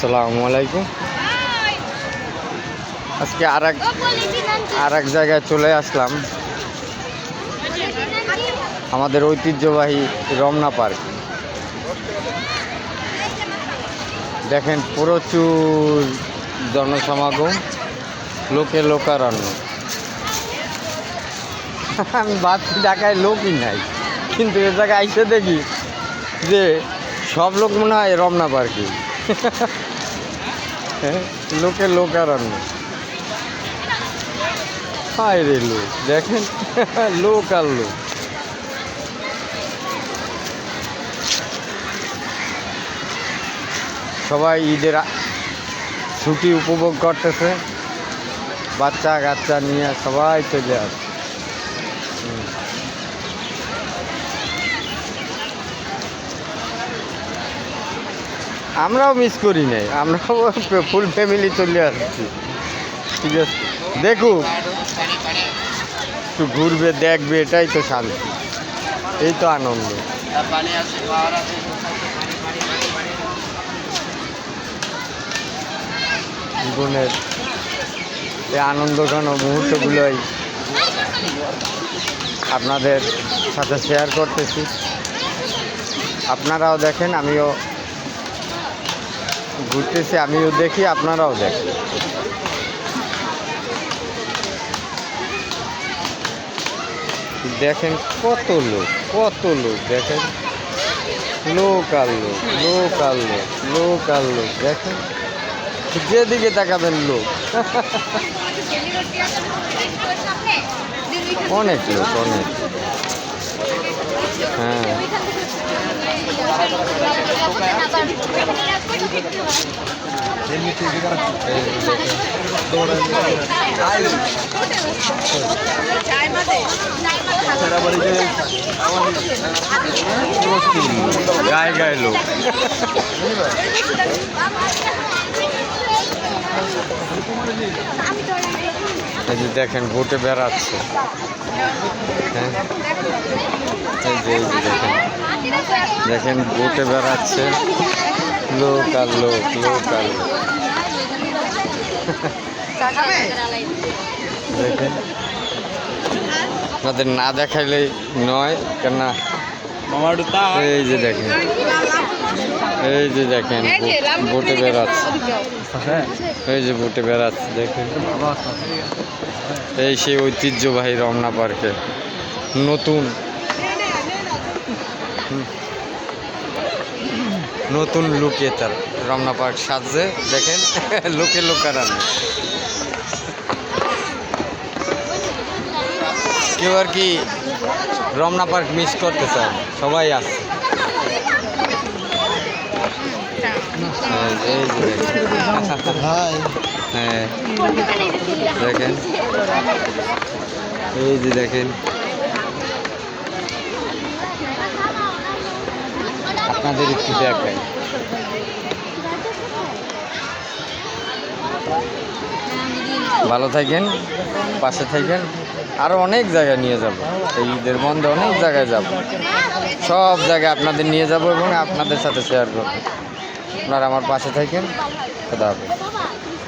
আসসালামু আলাইকুম। আজকে আর এক জায়গায় চলে আসলাম, আমাদের ঐতিহ্যবাহী রমনা পার্ক। দেখেন প্রচুর জনসমাগম, লোকে লোকারণ্য। আমি ভাবছি ঢাকায় লোকই নাই, কিন্তু এ জায়গায় আইসে দেখি যে সব লোক মনে হয় রমনা পার্কে। লোকে লোকারণ্য। হায় রে লোক, দেখেন লোক আর লোক। সবাই ঈদের ছুটি উপভোগ করতেছে, বাচ্চা কাচ্চা নিয়ে সবাই চলে আসে। আমরাও মিস করি নাই, আমরাও ফুল ফ্যামিলি চলে আসছি। ঠিক আছে, দেখুক, একটু ঘুরবে, দেখবে, এটাই তো শান্তি, এই তো আনন্দ। জীবনের এই আনন্দঘন মুহূর্তগুলোই আপনাদের সাথে শেয়ার করতেছি। আপনারাও দেখেন, আমিও ঘুরতেছি, আমিও দেখি, আপনারাও দেখেন। দেখেন কত লোক, কত লোক, দেখেন লোক আর লোক, লোক আর লোক, লোক আর লোক। দেখেন যেদিকে তাকাবেন লোক, অনেক লোক, অনেক। হ্যাঁ, গায়ে গায়ে লোক। এই যে দেখেন বোটে বেড়াচ্ছে। হ্যাঁ, এই যে দেখেন, দেখেন বোটে বেড়াচ্ছে লোক আর লোক, লোক আর লোক। দেখেন আপনাদের না দেখাইলে নয়, কেননা এই যে দেখেন, এই যে দেখেন বোটে বেড়াচ্ছে, এই যে বোটে বেড়াচ্ছে। দেখেন এই সেই ঐতিহ্যবাহী রমনা পার্কে নতুন নতুন লুকে তার রমনা পার্ক সাজছে। দেখেন লোকে লোকারণ্য। কেউ আর কি রমনা পার্ক মিস করতে চায়, সবাই আছে। হ্যাঁ দেখেন, এই যে দেখেন, আপনাদের একটু দেখাই। ভালো থাকেন, পাশে থাকেন, আরও অনেক জায়গায় নিয়ে যাব। এই ঈদের বন্ধে অনেক জায়গায় যাব, সব জায়গায় আপনাদের নিয়ে যাব এবং আপনাদের সাথে শেয়ার করব। আপনারা আমার পাশে থাকেন। খোদা হাফেজ।